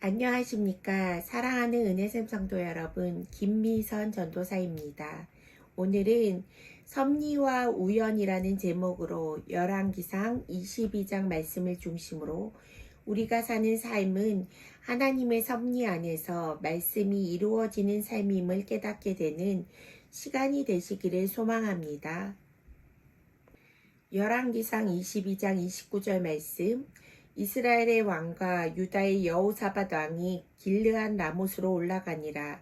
안녕하십니까. 사랑하는 은혜샘 성도 여러분, 김미선 전도사입니다. 오늘은 섭리와 우연이라는 제목으로 열왕기상 22장 말씀을 중심으로 우리가 사는 삶은 하나님의 섭리 안에서 말씀이 이루어지는 삶임을 깨닫게 되는 시간이 되시기를 소망합니다. 열왕기상 22장 29절 말씀, 이스라엘의 왕과 유다의 여호사밧 왕이 길르앗 라못으로 올라가니라.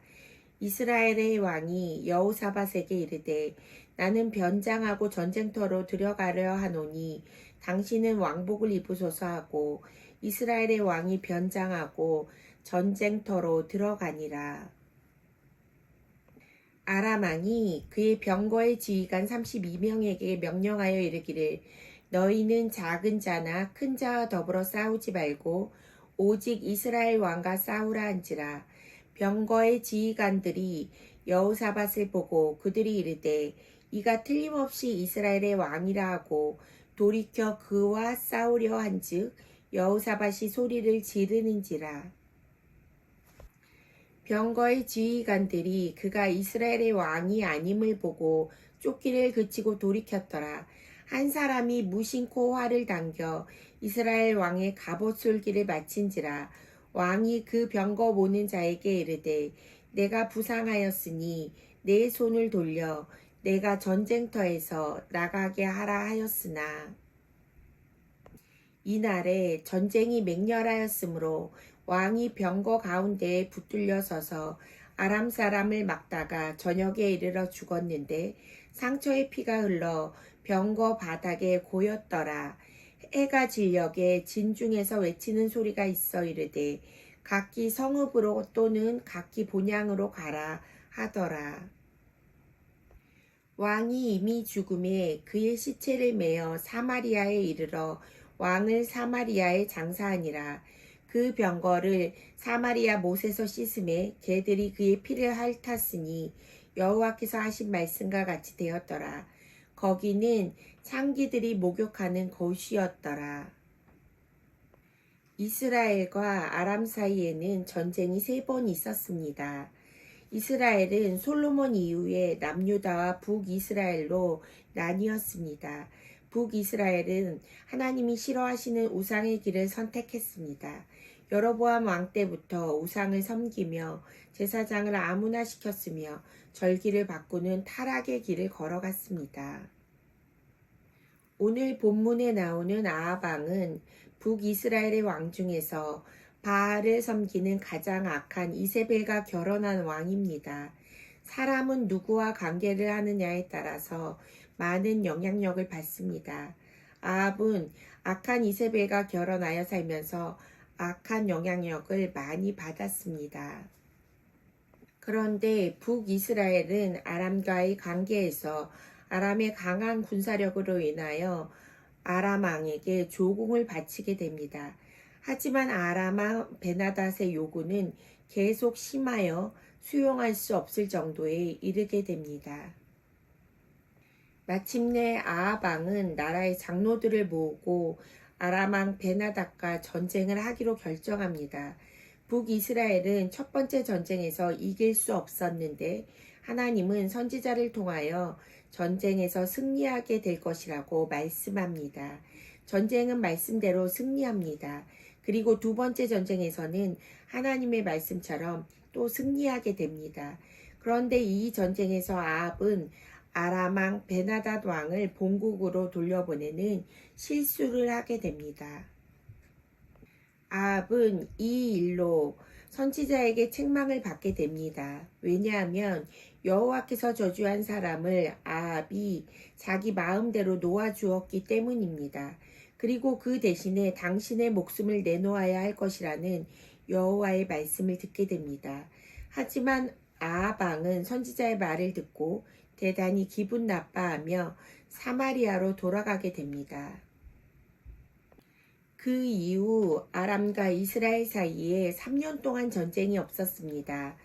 이스라엘의 왕이 여호사밧에게 이르되, 나는 변장하고 전쟁터로 들어가려 하노니 당신은 왕복을 입으소서 하고, 이스라엘의 왕이 변장하고 전쟁터로 들어가니라. 아람 왕이 그의 병거의 지휘관 32명에게 명령하여 이르기를, 너희는 작은 자나 큰 자와 더불어 싸우지 말고 오직 이스라엘 왕과 싸우라 한지라. 병거의 지휘관들이 여호사밧을 보고 그들이 이르되, 이가 틀림없이 이스라엘의 왕이라 하고 돌이켜 그와 싸우려 한즉 여호사밧이 소리를 지르는지라. 병거의 지휘관들이 그가 이스라엘의 왕이 아님을 보고 쫓기를 그치고 돌이켰더라. 한 사람이 무심코 활을 당겨 이스라엘 왕의 갑옷솔기를 마친지라. 왕이 그 병거 모는 자에게 이르되, 내가 부상하였으니 내 손을 돌려 내가 전쟁터에서 나가게 하라 하였으나, 이날에 전쟁이 맹렬하였으므로 왕이 병거 가운데에 붙들려 서서 아람 사람을 막다가 저녁에 이르러 죽었는데 상처의 피가 흘러 병거 바닥에 고였더라. 해가 질녘에 진중에서 외치는 소리가 있어 이르되, 각기 성읍으로 또는 각기 본향으로 가라 하더라. 왕이 이미 죽음에 그의 시체를 메어 사마리아에 이르러 왕을 사마리아에 장사하니라. 그 병거를 사마리아 못에서 씻음에 개들이 그의 피를 핥았으니 여호와께서 하신 말씀과 같이 되었더라. 거기는 창기들이 목욕하는 곳이었더라. 이스라엘과 아람 사이에는 전쟁이 3번 있었습니다. 이스라엘은 솔로몬 이후에 남유다와 북이스라엘로 나뉘었습니다. 북이스라엘은 하나님이 싫어하시는 우상의 길을 선택했습니다. 여로보암 왕 때부터 우상을 섬기며 제사장을 아문화시켰으며 절기를 바꾸는 타락의 길을 걸어갔습니다. 오늘 본문에 나오는 아합 왕은 북이스라엘의 왕 중에서 바알을 섬기는 가장 악한 이세벨과 결혼한 왕입니다. 사람은 누구와 관계를 하느냐에 따라서 많은 영향력을 받습니다. 아합은 악한 이세벨과 결혼하여 살면서 악한 영향력을 많이 받았습니다. 그런데 북이스라엘은 아람과의 관계에서 아람의 강한 군사력으로 인하여 아람 왕에게 조공을 바치게 됩니다. 하지만 아람 왕 베나닷의 요구는 계속 심하여 수용할 수 없을 정도에 이르게 됩니다. 마침내 아합 왕은 나라의 장로들을 모으고 아람 왕 베나닷과 전쟁을 하기로 결정합니다. 북이스라엘은 첫 번째 전쟁에서 이길 수 없었는데 하나님은 선지자를 통하여 전쟁에서 승리하게 될 것이라고 말씀합니다. 전쟁은 말씀대로 승리합니다. 그리고 두 번째 전쟁에서는 하나님의 말씀처럼 또 승리하게 됩니다. 그런데 이 전쟁에서 아합은 아람 왕 베나닷 왕을 본국으로 돌려보내는 실수를 하게 됩니다. 아합은 이 일로 선지자에게 책망을 받게 됩니다. 왜냐하면 여호와께서 저주한 사람을 아합이 자기 마음대로 놓아주었기 때문입니다. 그리고 그 대신에 당신의 목숨을 내놓아야 할 것이라는 여호와의 말씀을 듣게 됩니다. 하지만 아합 왕은 선지자의 말을 듣고 대단히 기분 나빠하며 사마리아로 돌아가게 됩니다. 그 이후 아람과 이스라엘 사이에 3년 동안 전쟁이 없었습니다.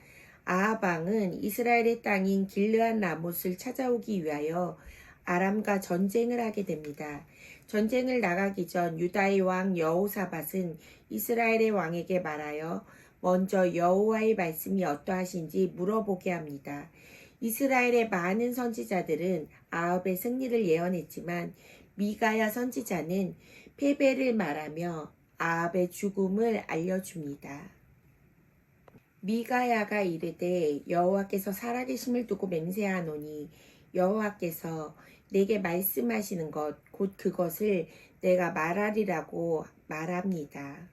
아합 왕은 이스라엘의 땅인 길르앗 라못을 찾아오기 위하여 아람과 전쟁을 하게 됩니다. 전쟁을 나가기 전 유다의 왕 여호사밧은 이스라엘의 왕에게 말하여 먼저 여호와의 말씀이 어떠하신지 물어보게 합니다. 이스라엘의 많은 선지자들은 아합의 승리를 예언했지만 미가야 선지자는 패배를 말하며 아합의 죽음을 알려줍니다. 미가야가 이르되 여호와께서 살아계심을 두고 맹세하노니 여호와께서 내게 말씀하시는 것 곧 그것을 내가 말하리라고 말합니다.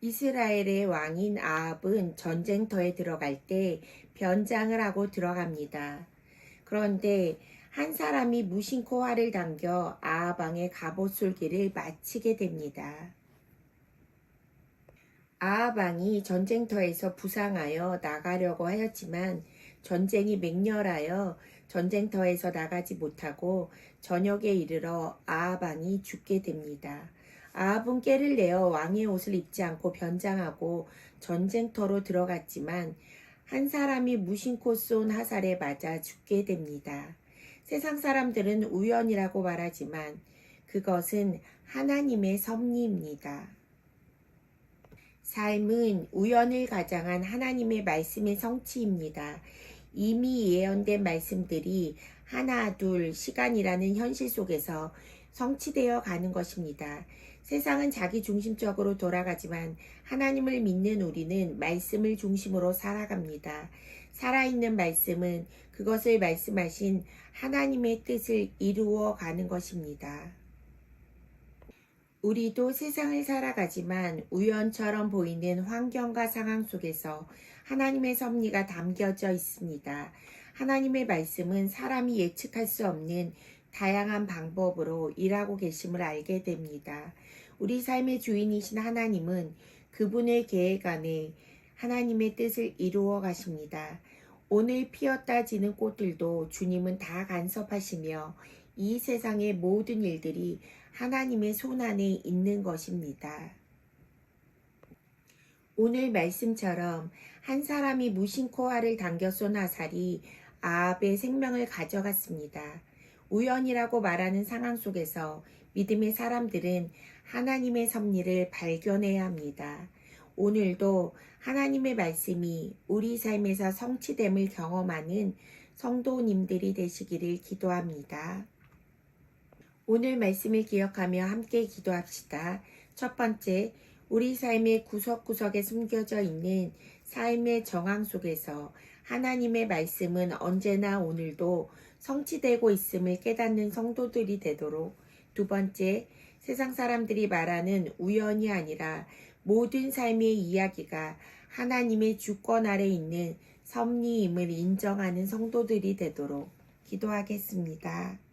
이스라엘의 왕인 아합은 전쟁터에 들어갈 때 변장을 하고 들어갑니다. 그런데 한 사람이 무심코 활을 당겨 아합 왕의 갑옷 솔기를 마치게 됩니다. 아합 왕이 전쟁터에서 부상하여 나가려고 하였지만 전쟁이 맹렬하여 전쟁터에서 나가지 못하고 저녁에 이르러 아합 왕이 죽게 됩니다. 아합은 꾀를 내어 왕의 옷을 입지 않고 변장하고 전쟁터로 들어갔지만 한 사람이 무심코 쏜 화살에 맞아 죽게 됩니다. 세상 사람들은 우연이라고 말하지만 그것은 하나님의 섭리입니다. 삶은 우연을 가장한 하나님의 말씀의 성취입니다. 이미 예언된 말씀들이 하나 둘 시간이라는 현실 속에서 성취되어 가는 것입니다. 세상은 자기 중심적으로 돌아가지만 하나님을 믿는 우리는 말씀을 중심으로 살아갑니다. 살아있는 말씀은 그것을 말씀하신 하나님의 뜻을 이루어 가는 것입니다. 우리도 세상을 살아가지만 우연처럼 보이는 환경과 상황 속에서 하나님의 섭리가 담겨져 있습니다. 하나님의 말씀은 사람이 예측할 수 없는 다양한 방법으로 일하고 계심을 알게 됩니다. 우리 삶의 주인이신 하나님은 그분의 계획 안에 하나님의 뜻을 이루어 가십니다. 오늘 피었다 지는 꽃들도 주님은 다 간섭하시며 이 세상의 모든 일들이 하나님의 손 안에 있는 것입니다. 오늘 말씀처럼 한 사람이 무심코 활을 당겨 쏜 화살이 아합의 생명을 가져갔습니다. 우연이라고 말하는 상황 속에서 믿음의 사람들은 하나님의 섭리를 발견해야 합니다. 오늘도 하나님의 말씀이 우리 삶에서 성취됨을 경험하는 성도님들이 되시기를 기도합니다. 오늘 말씀을 기억하며 함께 기도합시다. 첫 번째, 우리 삶의 구석구석에 숨겨져 있는 삶의 정황 속에서 하나님의 말씀은 언제나 오늘도 성취되고 있음을 깨닫는 성도들이 되도록. 두 번째, 세상 사람들이 말하는 우연이 아니라 모든 삶의 이야기가 하나님의 주권 아래 있는 섭리임을 인정하는 성도들이 되도록 기도하겠습니다.